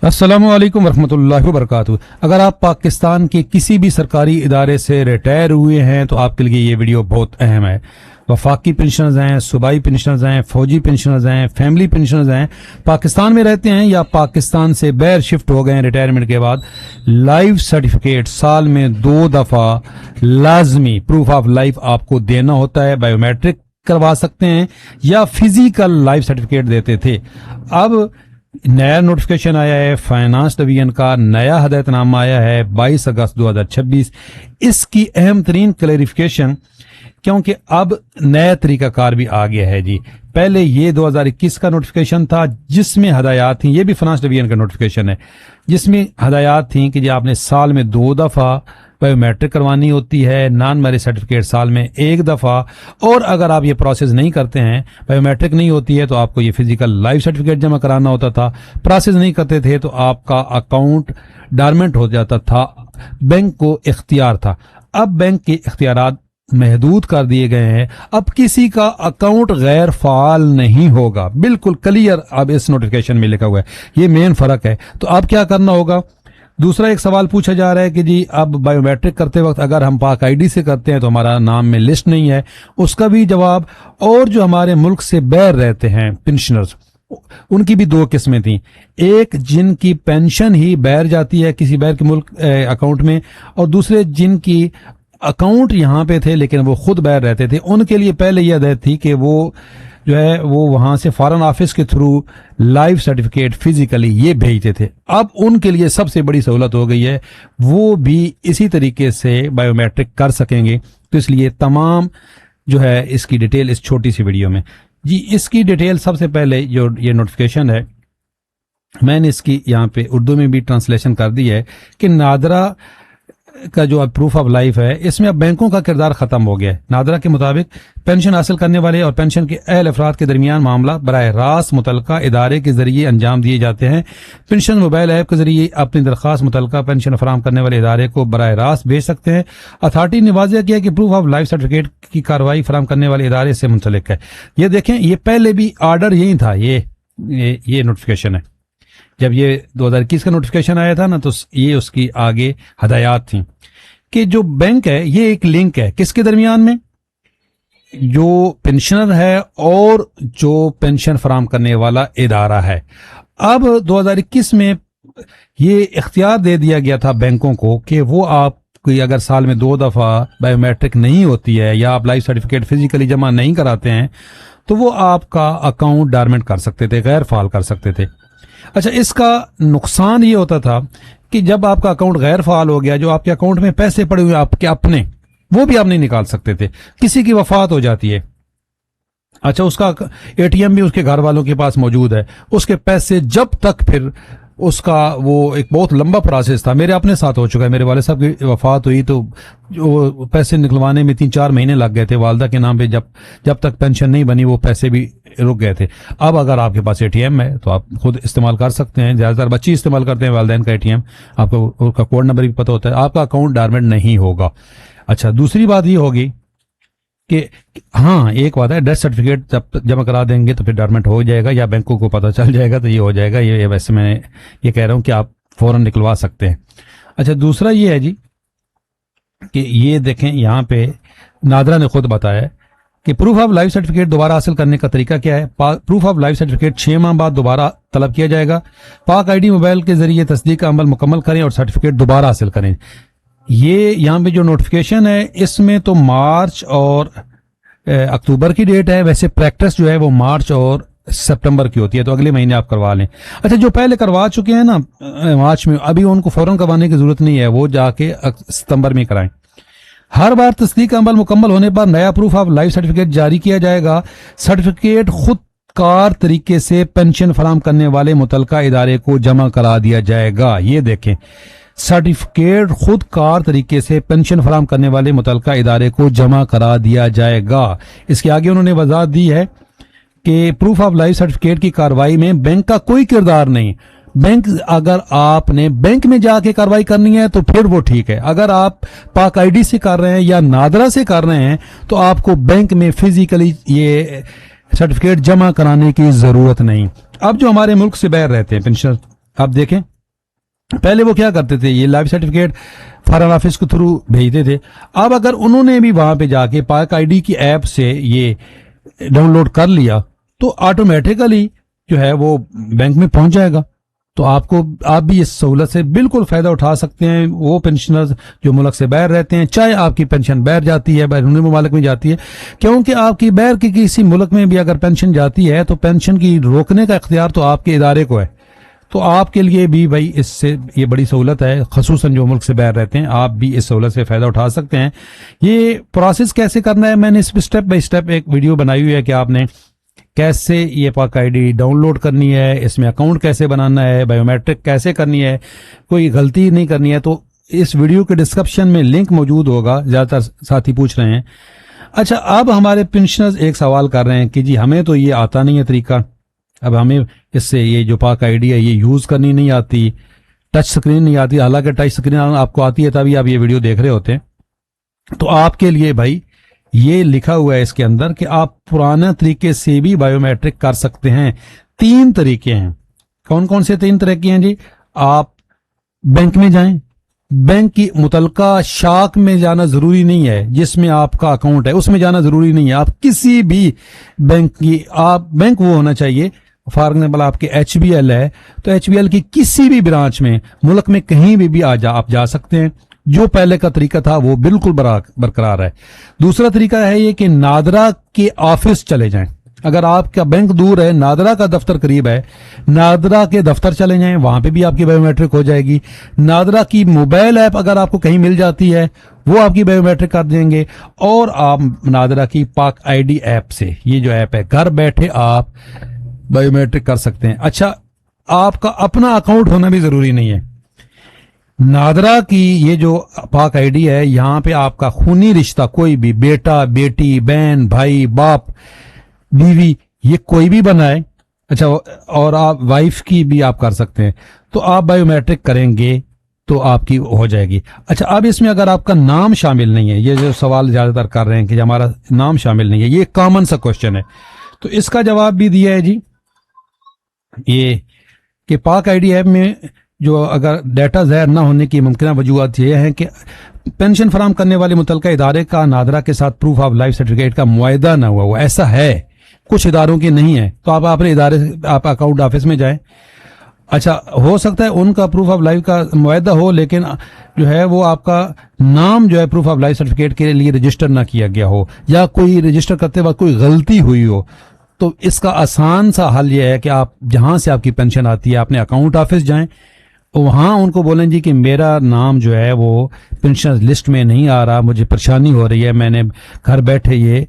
अस्सलामु अलैकुम वरहमतुल्लाहि वबरकातुहू। अगर आप पाकिस्तान के किसी भी सरकारी इदारे से रिटायर हुए हैं तो आपके लिए ये वीडियो बहुत अहम है। वफाकी पेंशनर्स हैं, सूबाई पेंशनर्स हैं, फौजी पेंशनर्स हैं, फैमिली पेंशनर्स हैं, पाकिस्तान में रहते हैं या पाकिस्तान से बाहर शिफ्ट हो गए हैं रिटायरमेंट के बाद, लाइफ सर्टिफिकेट साल में 2 दफा लाजमी प्रूफ ऑफ लाइफ आपको देना होता है। बायोमेट्रिक करवा सकते हैं या फिजिकल लाइफ सर्टिफिकेट देते थे। अब नया नोटिफिकेशन आया है, फाइनेंस डिवीजन का नया हदायतनामा आया है 22 अगस्त 2026। इसकी अहम तरीन क्लैरिफिकेशन, क्योंकि अब नया तरीकाकार भी आ गया है जी। पहले ये 2021 का नोटिफिकेशन था जिसमें हदायत थी, ये भी फाइनेंस डिवीजन का नोटिफिकेशन है, जिसमें हदायत थी कि जी आपने साल में 2 दफा बायोमेट्रिक करवानी होती है, नॉन मैरिज सर्टिफिकेट साल में 1 दफा, और अगर आप ये प्रोसेस नहीं करते हैं, बायोमेट्रिक नहीं होती है, तो आपको ये फिजिकल लाइफ सर्टिफिकेट जमा कराना होता था। प्रोसेस नहीं करते थे तो आपका अकाउंट डॉर्मेंट हो जाता था, बैंक को इख्तियार था। अब बैंक के इख्तियारात महदूद कर दिए गए हैं। अब किसी का अकाउंट गैर फाल नहीं होगा, बिल्कुल क्लियर अब इस नोटिफिकेशन में लिखा हुआ है। ये मेन फर्क है। तो अब क्या करना होगा? दूसरा एक सवाल पूछा जा रहा है कि जी अब बायोमेट्रिक करते वक्त अगर हम पाक आईडी से करते हैं तो हमारा नाम में लिस्ट नहीं है, उसका भी जवाब। और जो हमारे मुल्क से बाहर रहते हैं पेंशनर्स, उनकी भी 2 किस्में थी। एक जिनकी पेंशन ही बाहर जाती है किसी बाहर के मुल्क अकाउंट में, और दूसरे जिनकी अकाउंट यहाँ पे थे लेकिन वो खुद बाहर रहते थे। उनके लिए पहले यह हदायत थी कि वो जो है वो वहां से फॉरेन ऑफिस के थ्रू लाइफ सर्टिफिकेट फिजिकली ये भेजते थे। अब उनके लिए सबसे बड़ी सहूलत हो गई है, वो भी इसी तरीके से बायोमेट्रिक कर सकेंगे। तो इसलिए तमाम जो है इसकी डिटेल इस छोटी सी वीडियो में जी। इसकी डिटेल सबसे पहले जो ये नोटिफिकेशन है, मैंने इसकी यहाँ पे उर्दू में भी ट्रांसलेशन कर दी है कि नादरा का जो अब प्रूफ ऑफ लाइफ है, इसमें अब बैंकों का किरदार खत्म हो गया है। नादरा के मुताबिक पेंशन हासिल करने वाले और पेंशन के अहल अफराद के दरमियान मामला बराह रास्त मुतलका इदारे के जरिए अंजाम दिए जाते हैं। पेंशन मोबाइल ऐप के जरिए अपनी दरख्वास्त मुतलका पेंशन फराहम करने वाले इदारे को बराह रास्त भेज सकते हैं। अथॉरिटी ने वाज़ेह किया कि प्रूफ ऑफ लाइफ सर्टिफिकेट की कार्रवाई फराहम करने वाले इदारे से मुंसलिक है। ये देखें, ये पहले भी आर्डर यही था, ये नोटिफिकेशन है। जब ये 2021 का नोटिफिकेशन आया था ना, तो ये उसकी आगे हदायत थी कि जो बैंक है ये एक लिंक है किसके दरमियान में, जो पेंशनर है और जो पेंशन फराहम करने वाला इदारा है। अब 2021 में ये इख्तियार दे दिया गया था बैंकों को कि वो आप कोई अगर साल में 2 दफा बायोमेट्रिक नहीं होती है या आप लाइफ सर्टिफिकेट फिजिकली जमा नहीं कराते हैं तो वो आपका अकाउंट डॉर्मेंट कर सकते थे, गैर फाल कर सकते थे। अच्छा, इसका नुकसान ये होता था कि जब आपका अकाउंट गैर फाल हो गया, जो आपके अकाउंट में पैसे पड़े हुए आपके अपने, वो भी आप नहीं निकाल सकते थे। किसी की वफात हो जाती है, अच्छा उसका एटीएम भी उसके घर वालों के पास मौजूद है, उसके पैसे जब तक फिर उसका वो एक बहुत लंबा प्रोसेस था। मेरे अपने साथ हो चुका है, मेरे वाले साहब की वफात हुई तो जो पैसे निकलवाने में 3-4 महीने लग गए थे वालदा के नाम पे। जब तक पेंशन नहीं बनी वो पैसे भी रुक गए थे। अब अगर आपके पास एटीएम है तो आप खुद इस्तेमाल कर सकते हैं। ज्यादातर बच्चे इस्तेमाल करते हैं वालिदैन का एटीएम, आपको उसका कोड नंबर भी पता होता है, आपका अकाउंट डॉर्मेंट नहीं होगा। अच्छा, दूसरी बात ये होगी कि हाँ, एक बात है, डेथ सर्टिफिकेट जब जमा करा देंगे तो फिर डॉर्मेंट हो जाएगा या बैंकों को पता चल जाएगा तो ये हो जाएगा। ये वैसे मैं ये कह रहा हूं कि आप फौरन निकलवा सकते हैं। अच्छा, दूसरा ये है जी कि ये देखें, यहाँ पे नादरा ने खुद बताया कि प्रूफ ऑफ लाइफ सर्टिफिकेट दोबारा हासिल करने का तरीका क्या है। प्रूफ ऑफ लाइफ सर्टिफिकेट 6 माह बाद दोबारा तलब किया जाएगा। पाक आईडी मोबाइल के जरिए तस्दीक का अमल मुकम्मल करें और सर्टिफिकेट दोबारा हासिल करें। ये यहाँ पे जो नोटिफिकेशन है इसमें तो मार्च और अक्टूबर की डेट है, वैसे प्रैक्टिस जो है वो मार्च और सितंबर की होती है, तो अगले महीने आप करवा लें। अच्छा, जो पहले करवा चुके हैं ना मार्च में, अभी उनको फौरन करवाने की जरूरत नहीं है, वो जाके सितंबर में कराएं। हर बार तस्दीक का अमल मुकम्मल होने पर नया प्रूफ ऑफ लाइफ सर्टिफिकेट जारी किया जाएगा। सर्टिफिकेट खुद कार तरीके से पेंशन फराहम करने वाले मुतलका इदारे को जमा करा दिया जाएगा। ये देखें, सर्टिफिकेट खुद कार तरीके से पेंशन फराहम करने वाले मुतलका इदारे को जमा करा दिया जाएगा। इसके आगे उन्होंने वजाहत दी है कि प्रूफ ऑफ लाइफ सर्टिफिकेट की कार्रवाई में बैंक का कोई किरदार नहीं। बैंक, अगर आपने बैंक में जाके कार्रवाई करनी है तो फिर वो ठीक है। अगर आप पाक आईडी से कर रहे हैं या नादरा से कर रहे हैं तो आपको बैंक में फिजिकली ये सर्टिफिकेट जमा कराने की जरूरत नहीं। अब जो हमारे मुल्क से बाहर रहते हैं पेंशनर, आप देखें पहले वो क्या करते थे, ये लाइफ सर्टिफिकेट फॉरेन ऑफिस के थ्रू भेजते थे। अब अगर उन्होंने भी वहां पे जाके पाक आईडी की ऐप से ये डाउनलोड कर लिया तो ऑटोमेटिकली जो है वो बैंक में पहुंच जाएगा। तो आप भी इस सहूलत से बिल्कुल फायदा उठा सकते हैं, वो पेंशनर्स जो मुल्क से बाहर रहते हैं, चाहे आपकी पेंशन बाहर जाती है, बैरून मुमालिक में जाती है, क्योंकि आपकी बाहर की किसी मुल्क में भी अगर पेंशन जाती है तो पेंशन की रोकने का इख्तियार तो आपके इदारे को है। तो आपके लिए भी भाई इससे ये बड़ी सहूलत है, खसूसन जो मुल्क से बाहर रहते हैं, आप भी इस सहूलत से फायदा उठा सकते हैं। ये प्रोसेस कैसे करना है, मैंने इस पर स्टेप बाय स्टेप एक वीडियो बनाई हुई है कि आपने कैसे ये पाक आईडी डाउनलोड करनी है, इसमें अकाउंट कैसे बनाना है, बायोमेट्रिक कैसे करनी है, कोई गलती नहीं करनी है। तो इस वीडियो के डिस्क्रिप्शन में लिंक मौजूद होगा, ज्यादातर साथी पूछ रहे हैं। अच्छा, अब हमारे पेंशनर्स एक सवाल कर रहे हैं कि जी हमें तो ये आता नहीं है तरीका, अब हमें इससे ये जो पाक आईडी है ये यूज करनी नहीं आती, टच स्क्रीन नहीं आती। हालांकि टच स्क्रीन आपको आती है तभी आप ये वीडियो देख रहे होते हैं। तो आपके लिए भाई ये लिखा हुआ है इसके अंदर कि आप पुराने तरीके से भी बायोमेट्रिक कर सकते हैं। 3 तरीके हैं। कौन कौन से 3 तरीके हैं जी? आप बैंक में जाएं, बैंक की मुतलका शाख में जाना जरूरी नहीं है, जिसमें आपका अकाउंट है उसमें जाना जरूरी नहीं है। आप किसी भी बैंक वो होना चाहिए, फॉर एग्जाम्पल आपके HBL है तो HBL की किसी भी ब्रांच में मुल्क में कहीं भी आप जा सकते हैं। जो पहले का तरीका था वो बिल्कुल बरकरार है। दूसरा तरीका है ये कि नादरा के ऑफिस चले जाएं। अगर आपका बैंक दूर है, नादरा का दफ्तर करीब है, नादरा के दफ्तर चले जाएं, वहां पे भी आपकी बायोमेट्रिक हो जाएगी। नादरा की मोबाइल ऐप अगर आपको कहीं मिल जाती है वो आपकी बायोमेट्रिक कर देंगे। और आप नादरा की पाक आईडी ऐप से, ये जो ऐप है, घर बैठे आप बायोमेट्रिक कर सकते हैं। अच्छा, आपका अपना अकाउंट होना भी जरूरी नहीं है। नादरा की ये जो पाक आईडी है, यहां पे आपका खूनी रिश्ता कोई भी, बेटा बेटी, बहन भाई, बाप बीवी, ये कोई भी बनाए, अच्छा, और आप वाइफ की भी आप कर सकते हैं। तो आप बायोमेट्रिक करेंगे तो आपकी हो जाएगी। अच्छा, अब इसमें अगर आपका नाम शामिल नहीं है, ये जो सवाल ज्यादातर कर रहे हैं कि हमारा नाम शामिल नहीं है, ये कॉमन सा क्वेश्चन है, तो इसका जवाब भी दिया है जी, ये कि पाक आईडी ऐप में जो अगर डाटा ज़ाहिर न होने की मुमकिन वजूहत ये है कि पेंशन फराहम करने वाले मुतलका इदारे का नादरा के साथ प्रूफ ऑफ लाइफ सर्टिफिकेट का मुआयदा न हुआ हो, ऐसा है, कुछ इदारों की नहीं है। तो आप अपने इदारे आप अकाउंट ऑफिस में जाएं। अच्छा, हो सकता है उनका प्रूफ ऑफ लाइफ का मुआयदा हो, लेकिन जो है वो आपका नाम जो है प्रूफ ऑफ लाइफ सर्टिफिकेट के लिए रजिस्टर ना किया गया हो, या कोई रजिस्टर करते वक्त कोई गलती हुई हो। तो इसका आसान सा हल यह है कि आप जहां से आपकी पेंशन आती है अपने अकाउंट ऑफिस जाएं, वहां उनको बोलें जी कि मेरा नाम जो है वो पेंशन लिस्ट में नहीं आ रहा, मुझे परेशानी हो रही है, मैंने घर बैठे ये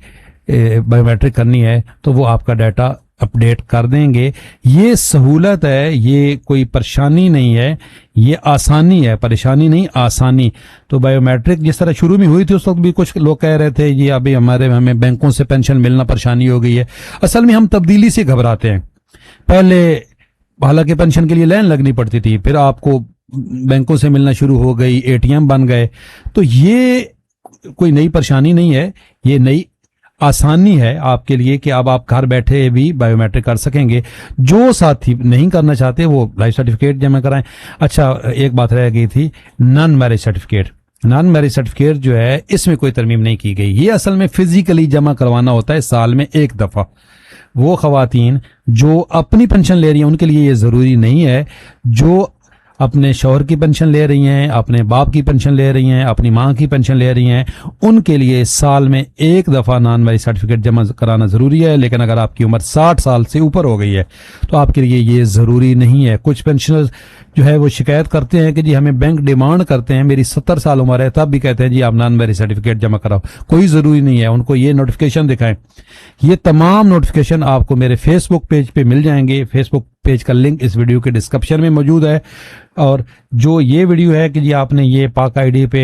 बायोमेट्रिक करनी है, तो वो आपका डाटा अपडेट कर देंगे। ये सहूलत है, ये कोई परेशानी नहीं है, ये आसानी है, परेशानी नहीं आसानी। तो बायोमेट्रिक जिस तरह शुरू में हुई थी उस वक्त भी कुछ लोग कह रहे थे ये अभी हमें बैंकों से पेंशन मिलना परेशानी हो गई है। असल में हम तब्दीली से घबराते हैं। पहले हालांकि पेंशन के लिए लाइन लगनी पड़ती थी, फिर आपको बैंकों से मिलना शुरू हो गई, ATM बन गए। तो ये कोई नई परेशानी नहीं है, ये नई आसानी है आपके लिए कि अब आप घर बैठे भी बायोमेट्रिक कर सकेंगे। जो साथी नहीं करना चाहते वो लाइफ सर्टिफिकेट जमा कराएं। अच्छा, एक बात रह गई थी, non marriage certificate. Non marriage certificate जो है इसमें कोई तरमीम नहीं की गई, ये असल में फिजिकली जमा करवाना होता है साल में 1 दफा। वो खवातीन जो अपनी पेंशन ले रही हैं उनके लिए ये जरूरी नहीं है, जो अपने शौहर की पेंशन ले रही हैं, अपने बाप की पेंशन ले रही हैं, अपनी माँ की पेंशन ले रही हैं, उनके लिए साल में 1 दफा नॉन मैरिज सर्टिफिकेट जमा कराना जरूरी है। लेकिन अगर आपकी उम्र 60 साल से ऊपर हो गई है तो आपके लिए ये जरूरी नहीं है। कुछ पेंशनर्स जो है वो शिकायत करते हैं कि जी हमें बैंक डिमांड करते हैं, मेरी 70 साल उम्र है, तब भी कहते हैं जी आप नॉन मैरिज सर्टिफिकेट जमा कराओ। कोई जरूरी नहीं है, उनको ये नोटिफिकेशन दिखाएं। ये तमाम नोटिफिकेशन आपको मेरे फेसबुक पेज पे मिल जाएंगे। फेसबुक पेज का लिंक इस वीडियो के डिस्क्रिप्शन में मौजूद है। और जो ये वीडियो है कि जी आपने ये पाक आईडी पे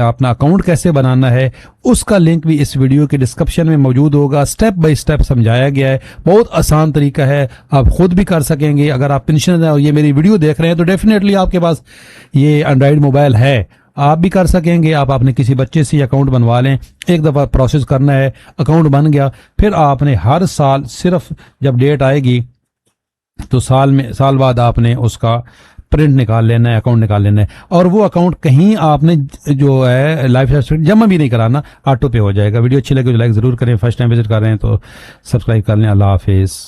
अपना अकाउंट कैसे बनाना है, उसका लिंक भी इस वीडियो के डिस्क्रिप्शन में मौजूद होगा। स्टेप बाय स्टेप समझाया गया है, बहुत आसान तरीका है, आप खुद भी कर सकेंगे। अगर आप पेंशनर हैं और ये मेरी वीडियो देख रहे हैं तो डेफिनेटली आपके पास ये एंड्रॉइड मोबाइल है, आप भी कर सकेंगे। आप अपने किसी बच्चे से अकाउंट बनवा लें, 1 दफा प्रोसेस करना है, अकाउंट बन गया, फिर आपने हर साल सिर्फ जब डेट आएगी तो साल बाद आपने उसका پرنٹ نکال لینا ہے, اکاؤنٹ نکال لینا ہے, اور وہ اکاؤنٹ کہیں آپ نے جو ہے لائف سرٹیفکیٹ جمع بھی نہیں کرانا, آٹو پے ہو جائے گا. ویڈیو اچھی لگے تو لائک ضرور کریں, فرسٹ ٹائم وزٹ کر رہے ہیں تو سبسکرائب کر لیں. اللہ حافظ.